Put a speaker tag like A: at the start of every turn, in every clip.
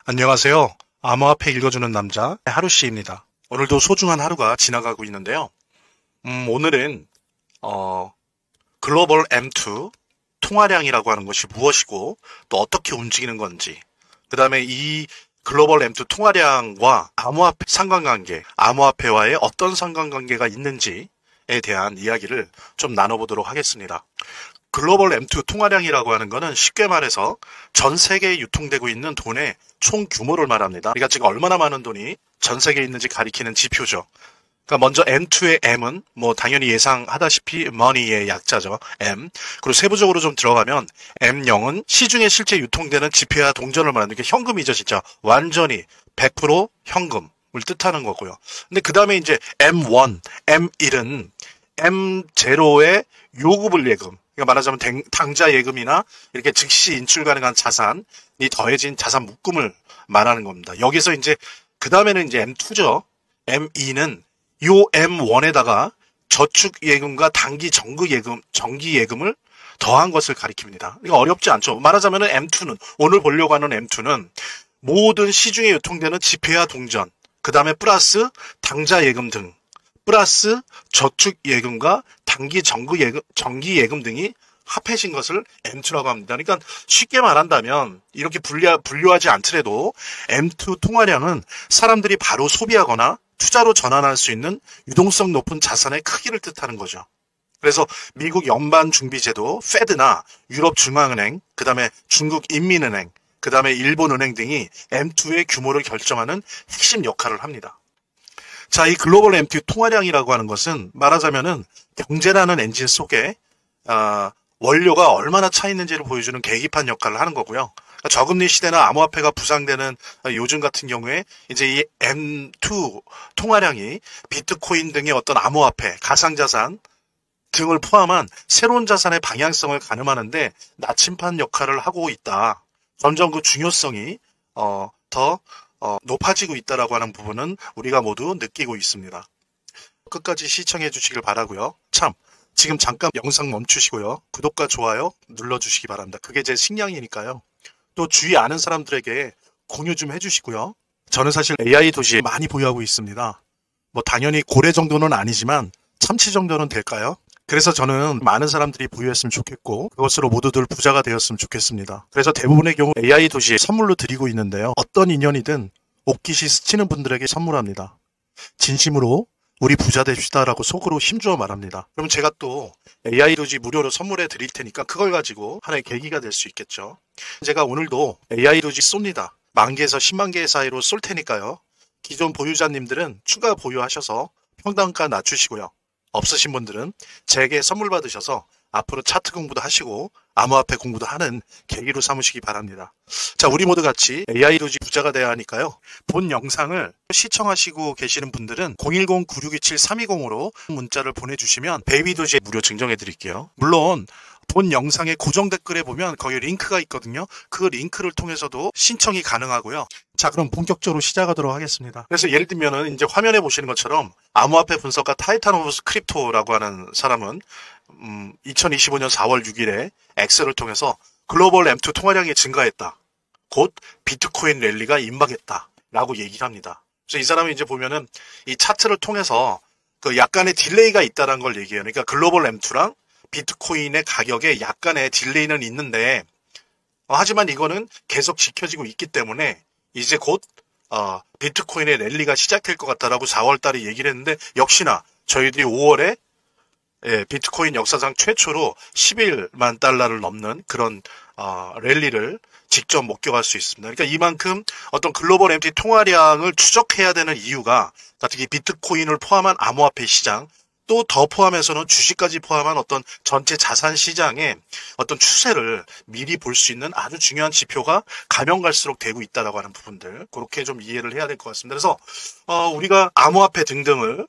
A: 안녕하세요. 암호화폐 읽어주는 남자 하루씨입니다. 오늘도 소중한 하루가 지나가고 있는데요. 오늘은 글로벌 M2 통화량이라고 하는 것이 무엇이고 또 어떻게 움직이는 건지, 그 다음에 이 글로벌 M2 통화량과 암호화폐 상관관계, 암호화폐와의 어떤 상관관계가 있는지에 대한 이야기를 좀 나눠보도록 하겠습니다. 글로벌 M2 통화량이라고 하는 거는 쉽게 말해서 전 세계에 유통되고 있는 돈의 총 규모를 말합니다. 그러니까 지금 얼마나 많은 돈이 전 세계에 있는지 가리키는 지표죠. 그러니까 먼저 M2의 M은 뭐 당연히 예상하다시피 money의 약자죠. M. 그리고 세부적으로 좀 들어가면 M0은 시중에 실제 유통되는 지폐와 동전을 말하는 게 현금이죠, 진짜. 완전히 100% 현금을 뜻하는 거고요. 근데 그 다음에 이제 M1, M1은 M0의 요구불 예금. 그러니까 말하자면 당좌 예금이나 이렇게 즉시 인출 가능한 자산이 더해진 자산 묶음을 말하는 겁니다. 여기서 이제 그 다음에는 이제 M2죠. M2는 요 M1에다가 저축 예금과 단기 정기 예금을 더한 것을 가리킵니다. 그러니까 어렵지 않죠. 말하자면은 M2는 오늘 보려고 하는 M2는 모든 시중에 유통되는 지폐와 동전, 그 다음에 플러스 당좌 예금 등, 플러스 저축 예금과 단기 정기 예금 등이 합해진 것을 M2라고 합니다. 그러니까 쉽게 말한다면 이렇게 분류하지 않더라도 M2 통화량은 사람들이 바로 소비하거나 투자로 전환할 수 있는 유동성 높은 자산의 크기를 뜻하는 거죠. 그래서 미국 연방준비제도 페드나 유럽중앙은행, 그 다음에 중국인민은행, 그 다음에 일본은행 등이 M2의 규모를 결정하는 핵심 역할을 합니다. 자, 이 글로벌 M2 통화량이라고 하는 것은 말하자면은 경제라는 엔진 속에 원료가 얼마나 차 있는지를 보여주는 계기판 역할을 하는 거고요. 저금리 시대나 암호화폐가 부상되는 요즘 같은 경우에 이제 이 M2 통화량이 비트코인 등의 어떤 암호화폐, 가상자산 등을 포함한 새로운 자산의 방향성을 가늠하는데 나침반 역할을 하고 있다. 점점 그 중요성이 더 높아지고 있다라고 하는 부분은 우리가 모두 느끼고 있습니다. 끝까지 시청해 주시길 바라고요. 참, 지금 잠깐 영상 멈추시고요. 구독과 좋아요 눌러주시기 바랍니다. 그게 제 식량이니까요. 또 주위 아는 사람들에게 공유 좀 해주시고요. 저는 사실 AI 도시에 많이 보유하고 있습니다. 뭐 당연히 고래 정도는 아니지만 참치 정도는 될까요? 그래서 저는 많은 사람들이 보유했으면 좋겠고 그것으로 모두들 부자가 되었으면 좋겠습니다. 그래서 대부분의 경우 AI 도시에 선물로 드리고 있는데요. 어떤 인연이든 옷깃이 스치는 분들에게 선물합니다. 진심으로 우리 부자 됩시다라고 속으로 힘주어 말합니다. 그럼 제가 또 AI 도시 무료로 선물해 드릴 테니까 그걸 가지고 하나의 계기가 될 수 있겠죠. 제가 오늘도 AI 도시 쏩니다. 10,000개에서 10만 개 사이로 쏠 테니까요. 기존 보유자님들은 추가 보유하셔서 평단가 낮추시고요. 없으신 분들은 제게 선물 받으셔서 앞으로 차트 공부도 하시고 암호화폐 공부도 하는 계기로 삼으시기 바랍니다. 자, 우리 모두 같이 AI 도시 부자가 돼야 하니까요. 본 영상을 시청하시고 계시는 분들은 010-9627-320으로 문자를 보내주시면 베이비 도시 무료 증정해 드릴게요. 물론 본 영상의 고정 댓글에 보면 거기 링크가 있거든요. 그 링크를 통해서도 신청이 가능하고요. 자, 그럼 본격적으로 시작하도록 하겠습니다. 그래서 예를 들면은 이제 화면에 보시는 것처럼 암호화폐 분석가 타이탄 오브 크립토라고 하는 사람은 2025년 4월 6일에 엑셀을 통해서 글로벌 M2 통화량이 증가했다. 곧 비트코인 랠리가 임박했다. 라고 얘기를 합니다. 그래서 이 사람이 이제 보면은 이 차트를 통해서 그 약간의 딜레이가 있다는 걸 얘기해요. 그러니까 글로벌 M2랑 비트코인의 가격에 약간의 딜레이는 있는데 하지만 이거는 계속 지켜지고 있기 때문에 이제 곧 비트코인의 랠리가 시작될 것 같다라고 4월 달에 얘기를 했는데 역시나 저희들이 5월에 비트코인 역사상 최초로 11만 달러를 넘는 그런 랠리를 직접 목격할 수 있습니다. 그러니까 이만큼 어떤 글로벌 MT 통화량을 추적해야 되는 이유가 특히 비트코인을 포함한 암호화폐 시장 또 더 포함해서는 주식까지 포함한 어떤 전체 자산 시장의 어떤 추세를 미리 볼 수 있는 아주 중요한 지표가 가면 갈수록 되고 있다라고 하는 부분들 그렇게 좀 이해를 해야 될 것 같습니다. 그래서 우리가 암호화폐 등등을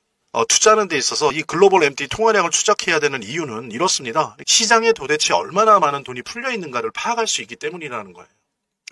A: 투자하는 데 있어서 이 글로벌 MT 통화량을 추적해야 되는 이유는 이렇습니다. 시장에 도대체 얼마나 많은 돈이 풀려 있는가를 파악할 수 있기 때문이라는 거예요.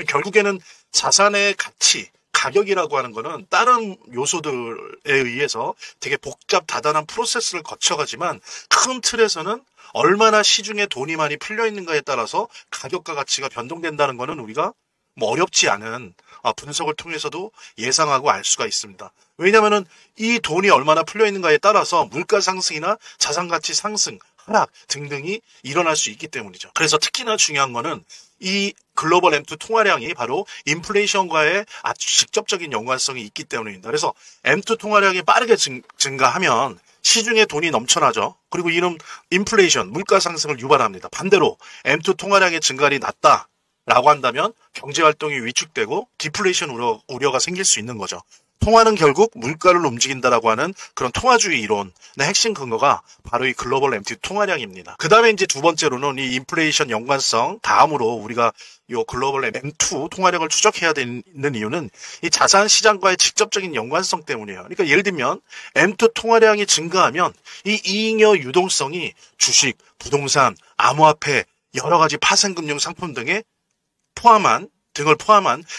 A: 결국에는 자산의 가치, 가격이라고 하는 거는 다른 요소들에 의해서 되게 복잡 다단한 프로세스를 거쳐가지만 큰 틀에서는 얼마나 시중에 돈이 많이 풀려 있는가에 따라서 가격과 가치가 변동된다는 거는 우리가 뭐 어렵지 않은 분석을 통해서도 예상하고 알 수가 있습니다. 왜냐하면은 이 돈이 얼마나 풀려 있는가에 따라서 물가 상승이나 자산 가치 상승, 하락 등등이 일어날 수 있기 때문이죠. 그래서 특히나 중요한 거는 이 글로벌 M2 통화량이 바로 인플레이션과의 아주 직접적인 연관성이 있기 때문입니다. 그래서 M2 통화량이 빠르게 증가하면 시중에 돈이 넘쳐나죠. 그리고 이는 인플레이션, 물가 상승을 유발합니다. 반대로 M2 통화량의 증가율이 낮다라고 한다면 경제활동이 위축되고 디플레이션 우려가 생길 수 있는 거죠. 통화는 결국 물가를 움직인다라고 하는 그런 통화주의 이론의 핵심 근거가 바로 이 글로벌 M2 통화량입니다. 그 다음에 이제 두 번째로는 이 인플레이션 연관성, 다음으로 우리가 이 글로벌 M2 통화량을 추적해야 되는 이유는 이 자산 시장과의 직접적인 연관성 때문이에요. 그러니까 예를 들면 M2 통화량이 증가하면 이 이잉여 유동성이 주식, 부동산, 암호화폐, 여러 가지 파생금융 상품 등을 포함한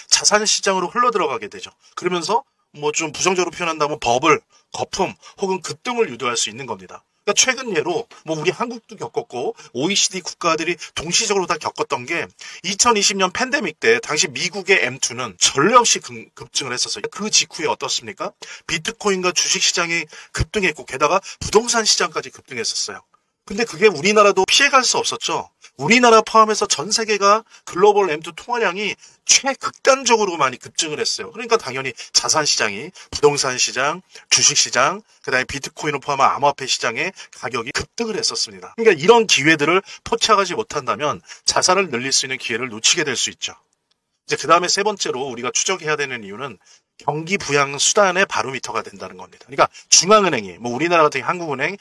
A: 자산 시장으로 흘러 들어가게 되죠. 그러면서 뭐 좀 부정적으로 표현한다면 버블, 거품 혹은 급등을 유도할 수 있는 겁니다. 그러니까 최근 예로 뭐 우리 한국도 겪었고 OECD 국가들이 동시적으로 다 겪었던 게 2020년 팬데믹 때 당시 미국의 M2는 전례 없이 급증을 했었어요. 그 직후에 어떻습니까? 비트코인과 주식시장이 급등했고 게다가 부동산 시장까지 급등했었어요. 근데 그게 우리나라도 피해갈 수 없었죠. 우리나라 포함해서 전 세계가 글로벌 M2 통화량이 최극단적으로 많이 급증을 했어요. 그러니까 당연히 자산 시장이, 부동산 시장, 주식 시장, 그다음에 비트코인을 포함한 암호화폐 시장의 가격이 급등을 했었습니다. 그러니까 이런 기회들을 포착하지 못한다면 자산을 늘릴 수 있는 기회를 놓치게 될 수 있죠. 이제 그 다음에 세 번째로 우리가 추적해야 되는 이유는 경기 부양 수단의 바로미터가 된다는 겁니다. 그러니까 중앙은행이, 뭐 우리나라 같은 한국은행,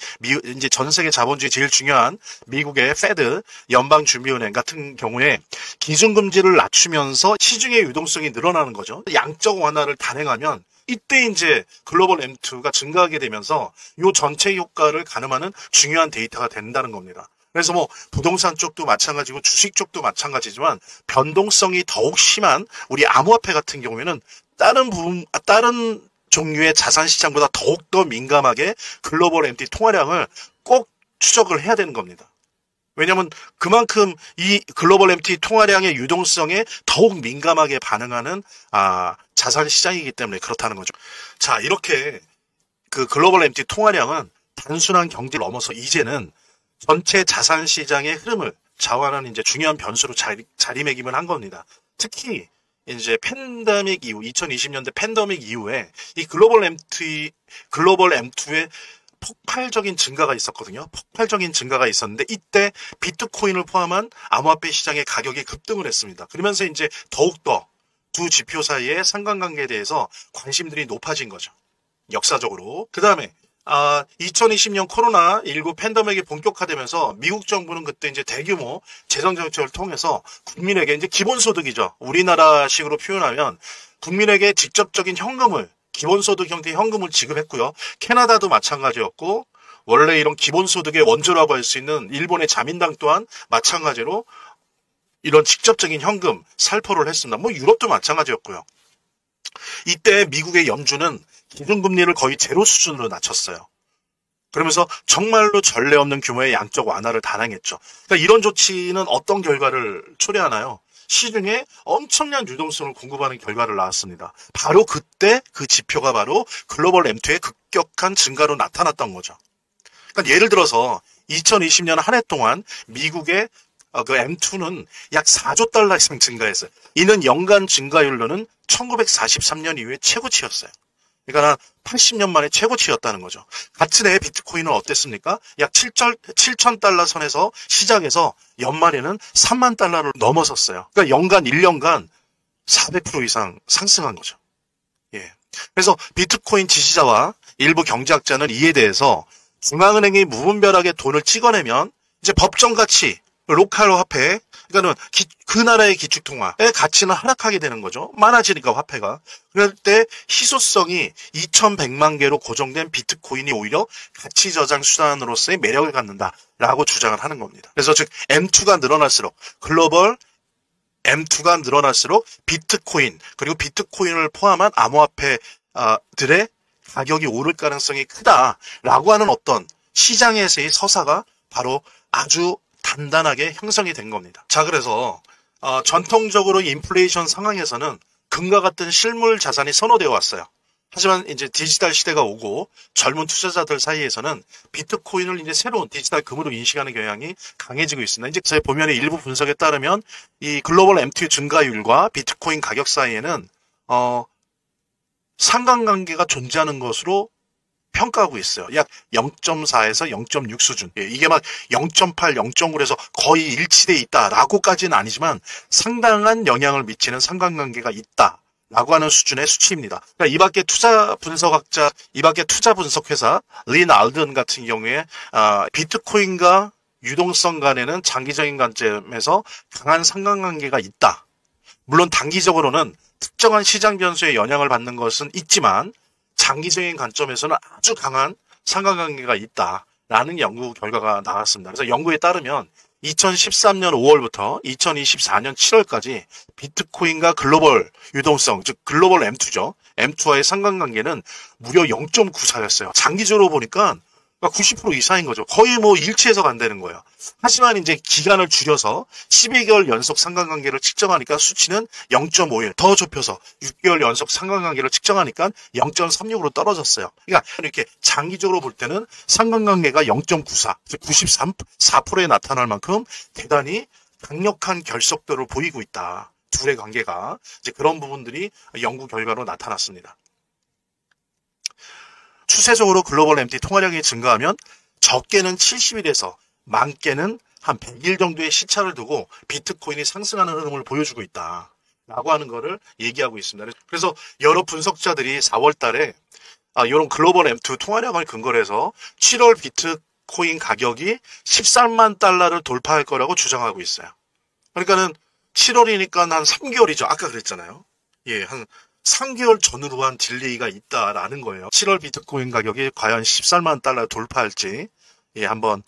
A: 이제 전 세계 자본주의 제일 중요한 미국의 페드, 연방준비은행 같은 경우에 기준금리를 낮추면서 시중의 유동성이 늘어나는 거죠. 양적 완화를 단행하면 이때 이제 글로벌 M2가 증가하게 되면서 이 전체 효과를 가늠하는 중요한 데이터가 된다는 겁니다. 그래서 뭐 부동산 쪽도 마찬가지고 주식 쪽도 마찬가지지만 변동성이 더욱 심한 우리 암호화폐 같은 경우에는 다른 종류의 자산 시장보다 더욱더 민감하게 글로벌 M2 통화량을 꼭 추적을 해야 되는 겁니다. 왜냐하면 그만큼 이 글로벌 M2 통화량의 유동성에 더욱 민감하게 반응하는 자산 시장이기 때문에 그렇다는 거죠. 자, 이렇게 그 글로벌 M2 통화량은 단순한 경제를 넘어서 이제는 전체 자산 시장의 흐름을 좌우하는 이제 중요한 변수로 자리매김을 한 겁니다. 특히 이제 팬데믹 이후 2020년대 팬데믹 이후에 이 글로벌 M2의 폭발적인 증가가 있었거든요. 폭발적인 증가가 있었는데 이때 비트코인을 포함한 암호화폐 시장의 가격이 급등을 했습니다. 그러면서 이제 더욱더 두 지표 사이의 상관관계에 대해서 관심들이 높아진 거죠. 역사적으로. 그 다음에 2020년 코로나19 팬데믹이 본격화되면서 미국 정부는 그때 이제 대규모 재정 정책을 통해서 국민에게 이제 기본소득이죠. 우리나라식으로 표현하면 국민에게 직접적인 현금을, 기본소득 형태의 현금을 지급했고요. 캐나다도 마찬가지였고, 원래 이런 기본소득의 원조라고 할 수 있는 일본의 자민당 또한 마찬가지로 이런 직접적인 현금 살포를 했습니다. 뭐 유럽도 마찬가지였고요. 이때 미국의 연준은 기준금리를 거의 제로 수준으로 낮췄어요. 그러면서 정말로 전례 없는 규모의 양적 완화를 단행했죠. 그러니까 이런 조치는 어떤 결과를 초래하나요? 시중에 엄청난 유동성을 공급하는 결과를 낳았습니다. 바로 그때 그 지표가 바로 글로벌 M2의 급격한 증가로 나타났던 거죠. 그러니까 예를 들어서 2020년 한 해 동안 미국의 그 M2는 약 4조 달러 이상 증가했어요. 이는 연간 증가율로는 1943년 이후에 최고치였어요. 그러니까 80년 만에 최고치였다는 거죠. 같은 해 비트코인은 어땠습니까? 약 7천 달러 선에서 시작해서 연말에는 3만 달러를 넘어섰어요. 그러니까 연간 1년간 400% 이상 상승한 거죠. 예. 그래서 비트코인 지지자와 일부 경제학자는 이에 대해서 중앙은행이 무분별하게 돈을 찍어내면 이제 법정 가치, 로컬 화폐, 그러니까는 그 나라의 기축통화의 가치는 하락하게 되는 거죠. 많아지니까 화폐가. 그럴 때 희소성이 2100만 개로 고정된 비트코인이 오히려 가치 저장 수단으로서의 매력을 갖는다라고 주장을 하는 겁니다. 그래서 즉 M2가 늘어날수록 글로벌 M2가 늘어날수록 비트코인 그리고 비트코인을 포함한 암호화폐들의 가격이 오를 가능성이 크다라고 하는 어떤 시장에서의 서사가 바로 아주 단단하게 형성이 된 겁니다. 자, 그래서 전통적으로 인플레이션 상황에서는 금과 같은 실물 자산이 선호되어 왔어요. 하지만 이제 디지털 시대가 오고 젊은 투자자들 사이에서는 비트코인을 이제 새로운 디지털 금으로 인식하는 경향이 강해지고 있습니다. 이제 저희 보면의 일부 분석에 따르면 이 글로벌 M2 증가율과 비트코인 가격 사이에는 상관관계가 존재하는 것으로 평가하고 있어요. 약 0.4에서 0.6 수준. 이게 막 0.8, 0.9에서 거의 일치돼 있다라고까지는 아니지만 상당한 영향을 미치는 상관관계가 있다라고 하는 수준의 수치입니다. 그러니까 이 밖에 투자 분석 회사 린 알든 같은 경우에 비트코인과 유동성 간에는 장기적인 관점에서 강한 상관관계가 있다. 물론 단기적으로는 특정한 시장 변수에 영향을 받는 것은 있지만 장기적인 관점에서는 아주 강한 상관관계가 있다라는 연구 결과가 나왔습니다. 그래서 연구에 따르면 2013년 5월부터 2024년 7월까지 비트코인과 글로벌 유동성, 즉 글로벌 M2죠. M2와의 상관관계는 무려 0.94였어요. 장기적으로 보니까 90% 이상인 거죠. 거의 뭐 일치해서 간다는 거예요. 하지만 이제 기간을 줄여서 12개월 연속 상관관계를 측정하니까 수치는 0.51, 더 좁혀서 6개월 연속 상관관계를 측정하니까 0.36으로 떨어졌어요. 그러니까 이렇게 장기적으로 볼 때는 상관관계가 0.94, 즉 94%에 나타날 만큼 대단히 강력한 결속도를 보이고 있다. 둘의 관계가 이제 그런 부분들이 연구 결과로 나타났습니다. 추세적으로 글로벌 MT 통화량이 증가하면 적게는 70일에서 많게는 한 100일 정도의 시차를 두고 비트코인이 상승하는 흐름을 보여주고 있다라고 하는 거를 얘기하고 있습니다. 그래서 여러 분석자들이 4월 달에 이런 글로벌 M2 통화량을 근거로 해서 7월 비트코인 가격이 13만 달러를 돌파할 거라고 주장하고 있어요. 그러니까는 7월이니까 한 3개월이죠. 아까 그랬잖아요. 예, 한 3개월 전으로 한 딜레이가 있다라는 거예요. 7월 비트코인 가격이 과연 14만 달러 돌파할지 한번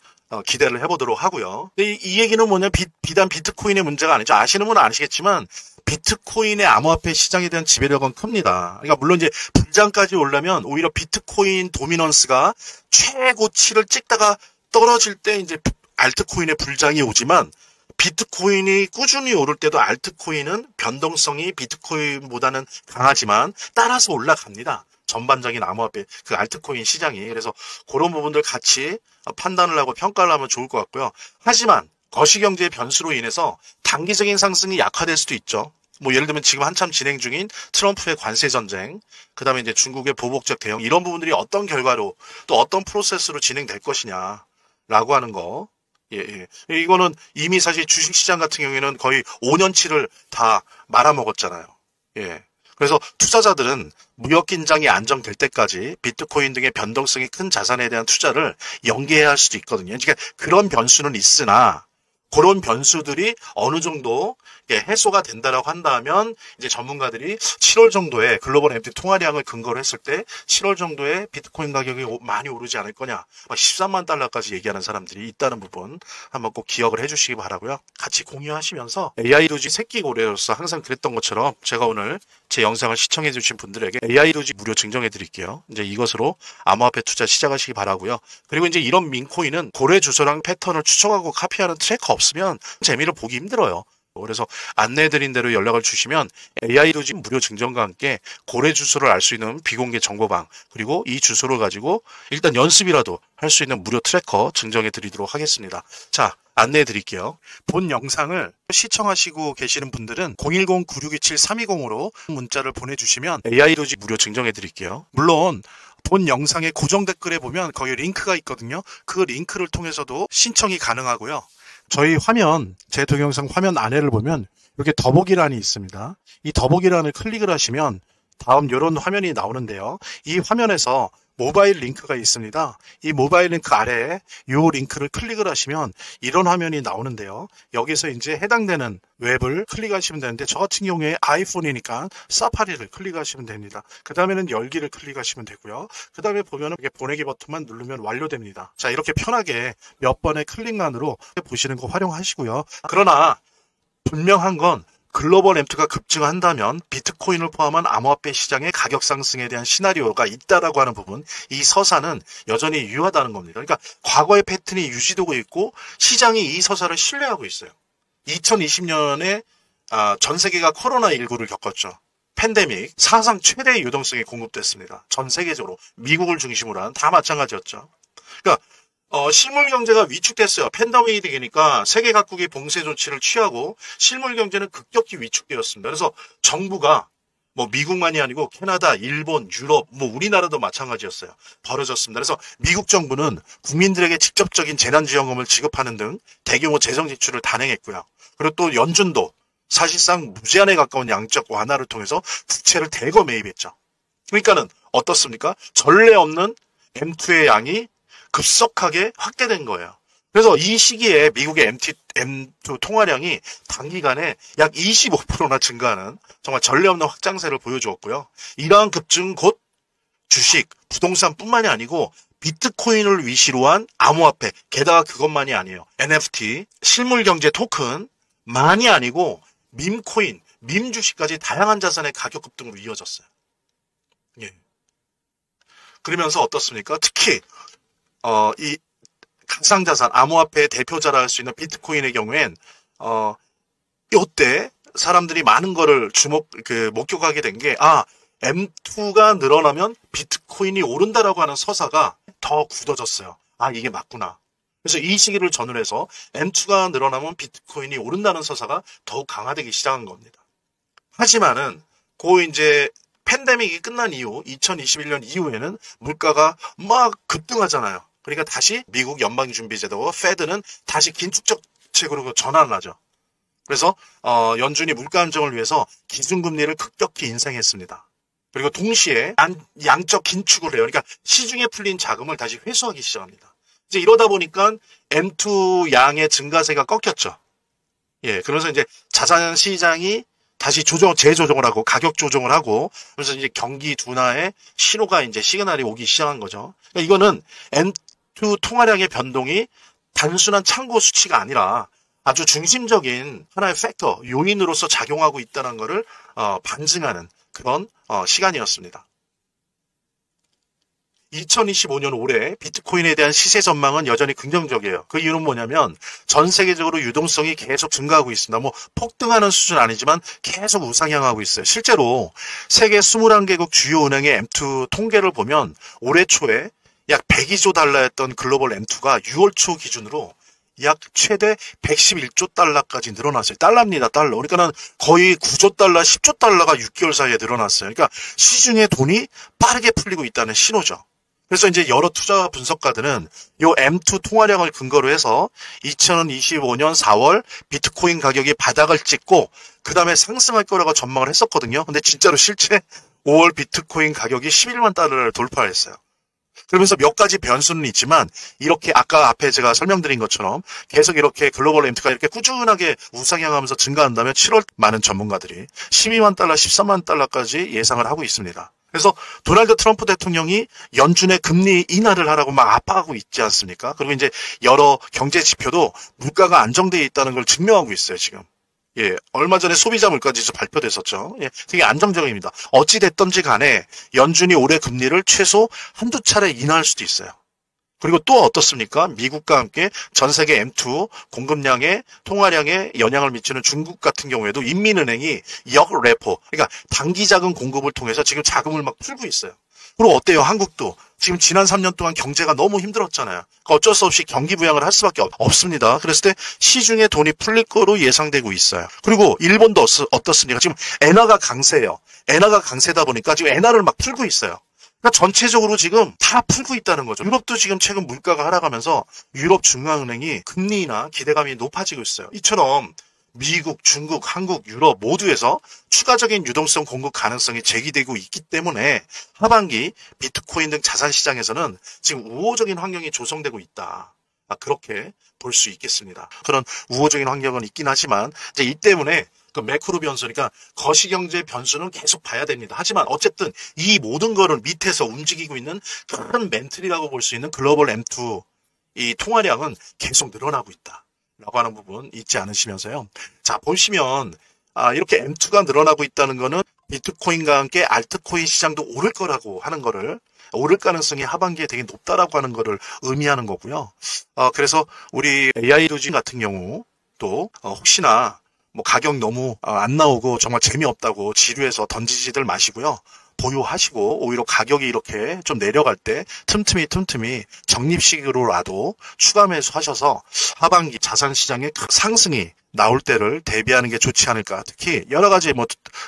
A: 기대를 해보도록 하고요. 근데 이 얘기는 뭐냐, 비단 비트코인의 문제가 아니죠. 아시는 분은 아시겠지만 비트코인의 암호화폐 시장에 대한 지배력은 큽니다. 그러니까 물론 이제 불장까지 오려면 오히려 비트코인 도미넌스가 최고치를 찍다가 떨어질 때 이제 알트코인의 불장이 오지만 비트코인이 꾸준히 오를 때도 알트코인은 변동성이 비트코인보다는 강하지만 따라서 올라갑니다. 전반적인 암호화폐 그 알트코인 시장이. 그래서 그런 부분들 같이 판단을 하고 평가를 하면 좋을 것 같고요. 하지만 거시경제의 변수로 인해서 단기적인 상승이 약화될 수도 있죠. 뭐 예를 들면 지금 한참 진행 중인 트럼프의 관세 전쟁, 그다음에 이제 중국의 보복적 대응, 이런 부분들이 어떤 결과로 또 어떤 프로세스로 진행될 것이냐라고 하는 거. 예. 이거는 이미 사실 주식시장 같은 경우에는 거의 5년치를 다 말아먹었잖아요. 예. 그래서 투자자들은 무역 긴장이 안정될 때까지 비트코인 등의 변동성이 큰 자산에 대한 투자를 연기해야 할 수도 있거든요. 그러니까 그런 변수는 있으나 그런 변수들이 어느 정도 해소가 된다라고 한다면 이제 전문가들이 7월 정도에 글로벌 MT 통화량을 근거로 했을 때 7월 정도에 비트코인 가격이 많이 오르지 않을 거냐, 13만 달러까지 얘기하는 사람들이 있다는 부분 한번 꼭 기억을 해주시기 바라고요. 같이 공유하시면서 AI 도지 새끼 고래로서 항상 그랬던 것처럼 제가 오늘 제 영상을 시청해 주신 분들에게 AI 도지 무료 증정해 드릴게요. 이제 이것으로 암호화폐 투자 시작하시기 바라고요. 그리고 이제 이런 민코인은 고래 주소랑 패턴을 추적하고 카피하는 트래커 없으면 재미를 보기 힘들어요. 그래서 안내해드린 대로 연락을 주시면 AI 도지 무료 증정과 함께 고래 주소를 알 수 있는 비공개 정보방, 그리고 이 주소를 가지고 일단 연습이라도 할 수 있는 무료 트래커 증정해 드리도록 하겠습니다. 자, 안내해 드릴게요. 본 영상을 시청하시고 계시는 분들은 010-9627-320으로 문자를 보내주시면 AI 도지 무료 증정해 드릴게요. 물론 본 영상의 고정 댓글에 보면 거기 링크가 있거든요. 그 링크를 통해서도 신청이 가능하고요. 저희 화면, 제 동영상 화면 안에를 보면 이렇게 더보기란이 있습니다. 이 더보기란을 클릭을 하시면 다음 이런 화면이 나오는데요. 이 화면에서 모바일 링크가 있습니다. 이 모바일 링크 아래에 이 링크를 클릭을 하시면 이런 화면이 나오는데요. 여기서 이제 해당되는 웹을 클릭하시면 되는데, 저 같은 경우에 아이폰이니까 사파리를 클릭하시면 됩니다. 그 다음에는 열기를 클릭하시면 되고요. 그 다음에 보면은 이렇게 보내기 버튼만 누르면 완료됩니다. 자, 이렇게 편하게 몇 번의 클릭만으로 보시는 거 활용하시고요. 그러나 분명한 건 글로벌 M2가 급증한다면 비트코인을 포함한 암호화폐 시장의 가격 상승에 대한 시나리오가 있다라고 하는 부분, 이 서사는 여전히 유효하다는 겁니다. 그러니까 과거의 패턴이 유지되고 있고 시장이 이 서사를 신뢰하고 있어요. 2020년에 전 세계가 코로나19를 겪었죠. 팬데믹, 사상 최대의 유동성이 공급됐습니다. 전 세계적으로. 미국을 중심으로 한 다 마찬가지였죠. 그러니까 실물 경제가 위축됐어요. 팬데믹이 되니까 세계 각국이 봉쇄 조치를 취하고 실물 경제는 급격히 위축되었습니다. 그래서 정부가 뭐 미국만이 아니고 캐나다, 일본, 유럽, 뭐 우리나라도 마찬가지였어요. 벌어졌습니다. 그래서 미국 정부는 국민들에게 직접적인 재난지원금을 지급하는 등 대규모 재정 지출을 단행했고요. 그리고 또 연준도 사실상 무제한에 가까운 양적 완화를 통해서 국채를 대거 매입했죠. 그러니까는 어떻습니까? 전례 없는 M2의 양이 급속하게 확대된 거예요. 그래서 이 시기에 미국의 M2 통화량이 단기간에 약 25%나 증가하는 정말 전례 없는 확장세를 보여주었고요. 이러한 급증 곧 주식, 부동산뿐만이 아니고 비트코인을 위시로 한 암호화폐, 게다가 그것만이 아니에요. NFT, 실물경제 토큰만이 아니고 밈코인, 밈주식까지 다양한 자산의 가격 급등으로 이어졌어요. 예. 그러면서 어떻습니까? 특히 이 가상자산, 암호화폐의 대표자라 할 수 있는 비트코인의 경우엔 이때 사람들이 많은 거를 목격하게 된 게 M2가 늘어나면 비트코인이 오른다라고 하는 서사가 더 굳어졌어요. 이게 맞구나. 그래서 이 시기를 전후해서 M2가 늘어나면 비트코인이 오른다는 서사가 더욱 강화되기 시작한 겁니다. 하지만은 이제 팬데믹이 끝난 이후 2021년 이후에는 물가가 막 급등하잖아요. 그러니까 다시 미국 연방준비제도와 페드는 다시 긴축적 정책으로 전환을 하죠. 그래서 연준이 물가 안정을 위해서 기준금리를 급격히 인상했습니다. 그리고 동시에 양적 긴축을 해요. 그러니까 시중에 풀린 자금을 다시 회수하기 시작합니다. 이제 이러다 보니까 M2 양의 증가세가 꺾였죠. 예, 그러면서 이제 자산 시장이 다시 재조정을 하고 가격 조정을 하고 그래서 이제 경기 둔화의 신호가 이제 시그널이 오기 시작한 거죠. 그러니까 이거는 M2 통화량의 변동이 단순한 참고 수치가 아니라 아주 중심적인 하나의 팩터, 요인으로서 작용하고 있다는 것을 반증하는 그런 시간이었습니다. 2025년 올해 비트코인에 대한 시세 전망은 여전히 긍정적이에요. 그 이유는 뭐냐면 전 세계적으로 유동성이 계속 증가하고 있습니다. 뭐 폭등하는 수준은 아니지만 계속 우상향하고 있어요. 실제로 세계 21개국 주요 은행의 M2 통계를 보면 올해 초에 약 102조 달러였던 글로벌 M2가 6월 초 기준으로 약 최대 111조 달러까지 늘어났어요. 달러입니다, 달러. 그러니까는 거의 9조 달러, 10조 달러가 6개월 사이에 늘어났어요. 그러니까 시중에 돈이 빠르게 풀리고 있다는 신호죠. 그래서 이제 여러 투자 분석가들은 요 M2 통화량을 근거로 해서 2025년 4월 비트코인 가격이 바닥을 찍고 그 다음에 상승할 거라고 전망을 했었거든요. 근데 진짜로 실제 5월 비트코인 가격이 11만 달러를 돌파했어요. 그러면서 몇 가지 변수는 있지만 이렇게 아까 앞에 제가 설명드린 것처럼 계속 이렇게 글로벌 M2가 이렇게 꾸준하게 우상향하면서 증가한다면 7월 많은 전문가들이 12만 달러, 13만 달러까지 예상을 하고 있습니다. 그래서 도널드 트럼프 대통령이 연준의 금리 인하를 하라고 막 압박하고 있지 않습니까? 그리고 이제 여러 경제 지표도 물가가 안정되어 있다는 걸 증명하고 있어요, 지금. 예, 얼마 전에 소비자 물가지수 발표됐었죠. 예, 되게 안정적입니다. 어찌 됐든지 간에 연준이 올해 금리를 최소 한두 차례 인하할 수도 있어요. 그리고 또 어떻습니까? 미국과 함께 전 세계 M2 공급량의 통화량에 영향을 미치는 중국 같은 경우에도 인민은행이 역레포, 그러니까 단기 자금 공급을 통해서 지금 자금을 막 풀고 있어요. 그리고 어때요? 한국도 지금 지난 3년 동안 경제가 너무 힘들었잖아요. 그러니까 어쩔 수 없이 경기 부양을 할 수밖에 없습니다. 그랬을 때 시중에 돈이 풀릴 거로 예상되고 있어요. 그리고 일본도 어떻습니까? 지금 엔화가 강세예요. 엔화가 강세다 보니까 지금 엔화를 막 풀고 있어요. 그러니까 전체적으로 지금 다 풀고 있다는 거죠. 유럽도 지금 최근 물가가 하락하면서 유럽 중앙은행이 금리나 기대감이 높아지고 있어요. 이처럼 미국, 중국, 한국, 유럽 모두에서 추가적인 유동성 공급 가능성이 제기되고 있기 때문에 하반기 비트코인 등 자산 시장에서는 지금 우호적인 환경이 조성되고 있다. 그렇게 볼 수 있겠습니다. 그런 우호적인 환경은 있긴 하지만 이제 이 때문에 그 매크로 변수, 그러니까 거시경제 변수는 계속 봐야 됩니다. 하지만 어쨌든 이 모든 거를 밑에서 움직이고 있는 큰 멘틀이라고 볼 수 있는 글로벌 M2 이 통화량은 계속 늘어나고 있다. 라고 하는 부분 잊지 않으시면서요. 자, 보시면 이렇게 M2가 늘어나고 있다는 거는 비트코인과 함께 알트코인 시장도 오를 거라고 하는 거를 오를 가능성이 하반기에 되게 높다라고 하는 거를 의미하는 거고요. 그래서 우리 AI 도지 같은 경우 또 혹시나 뭐 가격 너무 안 나오고 정말 재미없다고 지루해서 던지지들 마시고요. 보유하시고 오히려 가격이 이렇게 좀 내려갈 때 틈틈이 적립식으로라도 추가 매수하셔서 하반기 자산시장의 상승이 나올 때를 대비하는 게 좋지 않을까. 특히 여러 가지 뭐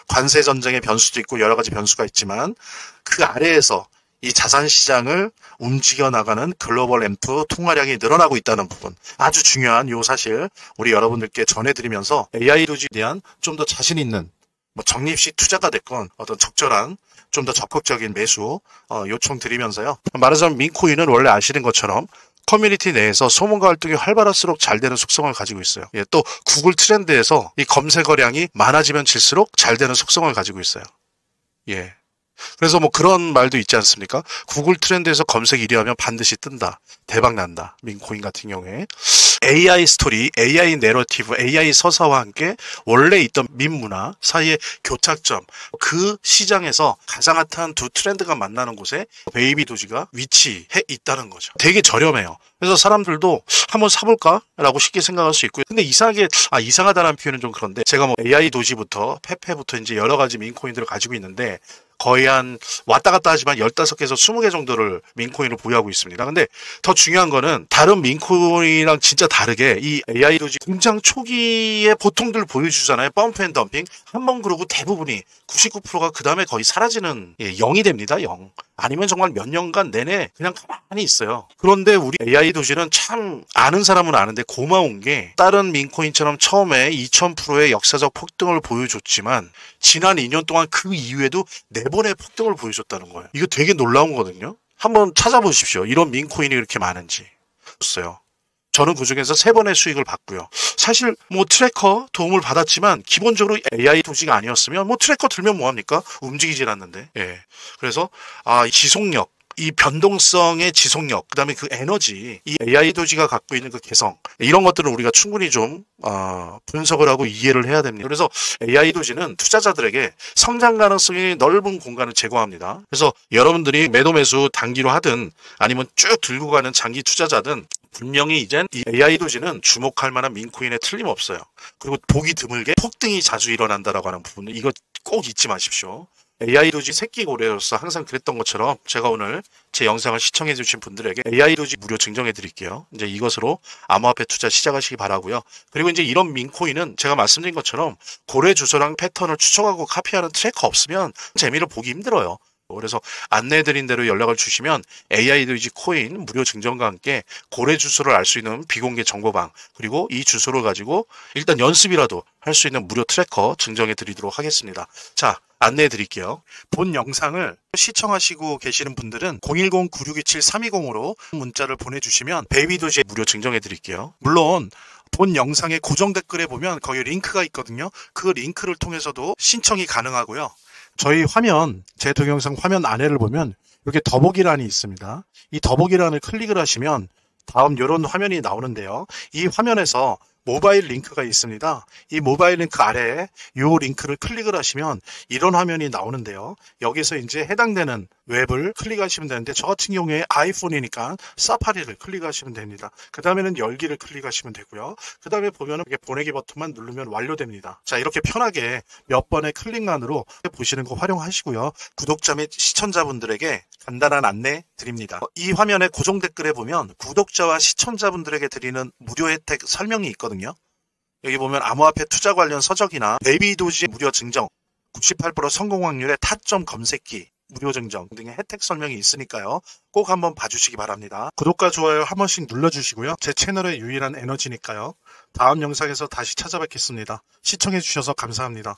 A: 관세 전쟁의 변수도 있고 여러 가지 변수가 있지만 그 아래에서 이 자산시장을 움직여 나가는 글로벌 M2 통화량이 늘어나고 있다는 부분, 아주 중요한 요 사실 우리 여러분들께 전해드리면서 AI 도지에 대한 좀 더 자신 있는 뭐 적립식 투자가 됐건 어떤 적절한 좀 더 적극적인 매수 요청 드리면서요. 말하자면 민코인은 원래 아시는 것처럼 커뮤니티 내에서 소문과 활동이 활발할수록 잘 되는 속성을 가지고 있어요. 예, 또 구글 트렌드에서 이 검색어량이 많아지면 질수록 잘 되는 속성을 가지고 있어요. 예. 그래서 뭐 그런 말도 있지 않습니까? 구글 트렌드에서 검색 1위 하면 반드시 뜬다. 대박 난다. 민코인 같은 경우에. AI 스토리, AI 내러티브, AI 서사와 함께 원래 있던 밈 문화 사이의 교착점, 그 시장에서 가장 핫한 두 트렌드가 만나는 곳에 베이비 도지가 위치해 있다는 거죠. 되게 저렴해요. 그래서 사람들도 한번 사볼까? 라고 쉽게 생각할 수 있고요. 근데 이상하게, 이상하다는 표현은 좀 그런데 제가 뭐 AI 도지부터 페페부터 이제 여러 가지 민코인들을 가지고 있는데 거의 한 왔다 갔다 하지만 15개에서 20개 정도를 민코인을 보유하고 있습니다. 근데 더 중요한 거는 다른 민코인이랑 진짜 다르게 이 AI 도지 등장 초기에 보통들 보여주잖아요. 펌프 앤 덤핑. 한번 그러고 대부분이 99%가 그 다음에 거의 사라지는 0이 됩니다. 0. 아니면 정말 몇 년간 내내 그냥 가만히 있어요. 그런데 우리 AI 도지는 참 아는 사람은 아는데 고마운 게 다른 민코인처럼 처음에 2000%의 역사적 폭등을 보여줬지만 지난 2년 동안 그 이후에도 4번의 폭등을 보여줬다는 거예요. 이거 되게 놀라운 거거든요. 한번 찾아보십시오. 이런 민코인이 그렇게 많은지. 없어요. 저는 그중에서 3번의 수익을 봤고요. 사실 뭐 트래커 도움을 받았지만 기본적으로 AI 도지가 아니었으면 뭐 트래커 들면 뭐합니까? 움직이질 않는데. 예. 그래서 이 지속력, 이 변동성의 지속력, 그 다음에 그 에너지, 이 AI 도지가 갖고 있는 그 개성, 이런 것들은 우리가 충분히 좀 분석을 하고 이해를 해야 됩니다. 그래서 AI 도지는 투자자들에게 성장 가능성이 넓은 공간을 제공합니다. 그래서 여러분들이 매도 매수 단기로 하든 아니면 쭉 들고 가는 장기 투자자든 분명히 이젠 이 AI 도지는 주목할 만한 민코인에 틀림없어요. 그리고 보기 드물게 폭등이 자주 일어난다라고 하는 부분은 이거 꼭 잊지 마십시오. AI 도지 새끼 고래로서 항상 그랬던 것처럼 제가 오늘 제 영상을 시청해 주신 분들에게 AI 도지 무료 증정해 드릴게요. 이제 이것으로 암호화폐 투자 시작하시기 바라고요. 그리고 이제 이런 민코인은 제가 말씀드린 것처럼 고래 주소랑 패턴을 추적하고 카피하는 트래커 없으면 재미를 보기 힘들어요. 그래서 안내해드린 대로 연락을 주시면 AI 도지 코인 무료 증정과 함께 고래 주소를 알 수 있는 비공개 정보방, 그리고 이 주소를 가지고 일단 연습이라도 할 수 있는 무료 트래커 증정해 드리도록 하겠습니다. 자, 안내해 드릴게요. 본 영상을 시청하시고 계시는 분들은 010-9627-320으로 문자를 보내주시면 베이비 도지 무료 증정해 드릴게요. 물론 본 영상의 고정 댓글에 보면 거기 링크가 있거든요. 그 링크를 통해서도 신청이 가능하고요. 저희 화면, 제 동영상 화면 안에를 보면 이렇게 더보기란이 있습니다. 이 더보기란을 클릭을 하시면 다음 이런 화면이 나오는데요. 이 화면에서 모바일 링크가 있습니다. 이 모바일 링크 아래에 이 링크를 클릭을 하시면 이런 화면이 나오는데요. 여기서 이제 해당되는 웹을 클릭하시면 되는데 저 같은 경우에 아이폰이니까 사파리를 클릭하시면 됩니다. 그 다음에는 열기를 클릭하시면 되고요. 그 다음에 보면은 이렇게 보내기 버튼만 누르면 완료됩니다. 자, 이렇게 편하게 몇 번의 클릭만으로 보시는 거 활용하시고요. 구독자 및 시청자분들에게 간단한 안내 드립니다. 이 화면의 고정 댓글에 보면 구독자와 시청자분들에게 드리는 무료 혜택 설명이 있거든요. 여기 보면 암호화폐 투자 관련 서적이나 베이비 도지 무료 증정, 98% 성공 확률의 타점 검색기 무료 증정 등의 혜택 설명이 있으니까요. 꼭 한번 봐주시기 바랍니다. 구독과 좋아요 한 번씩 눌러주시고요. 제 채널의 유일한 에너지니까요. 다음 영상에서 다시 찾아뵙겠습니다. 시청해주셔서 감사합니다.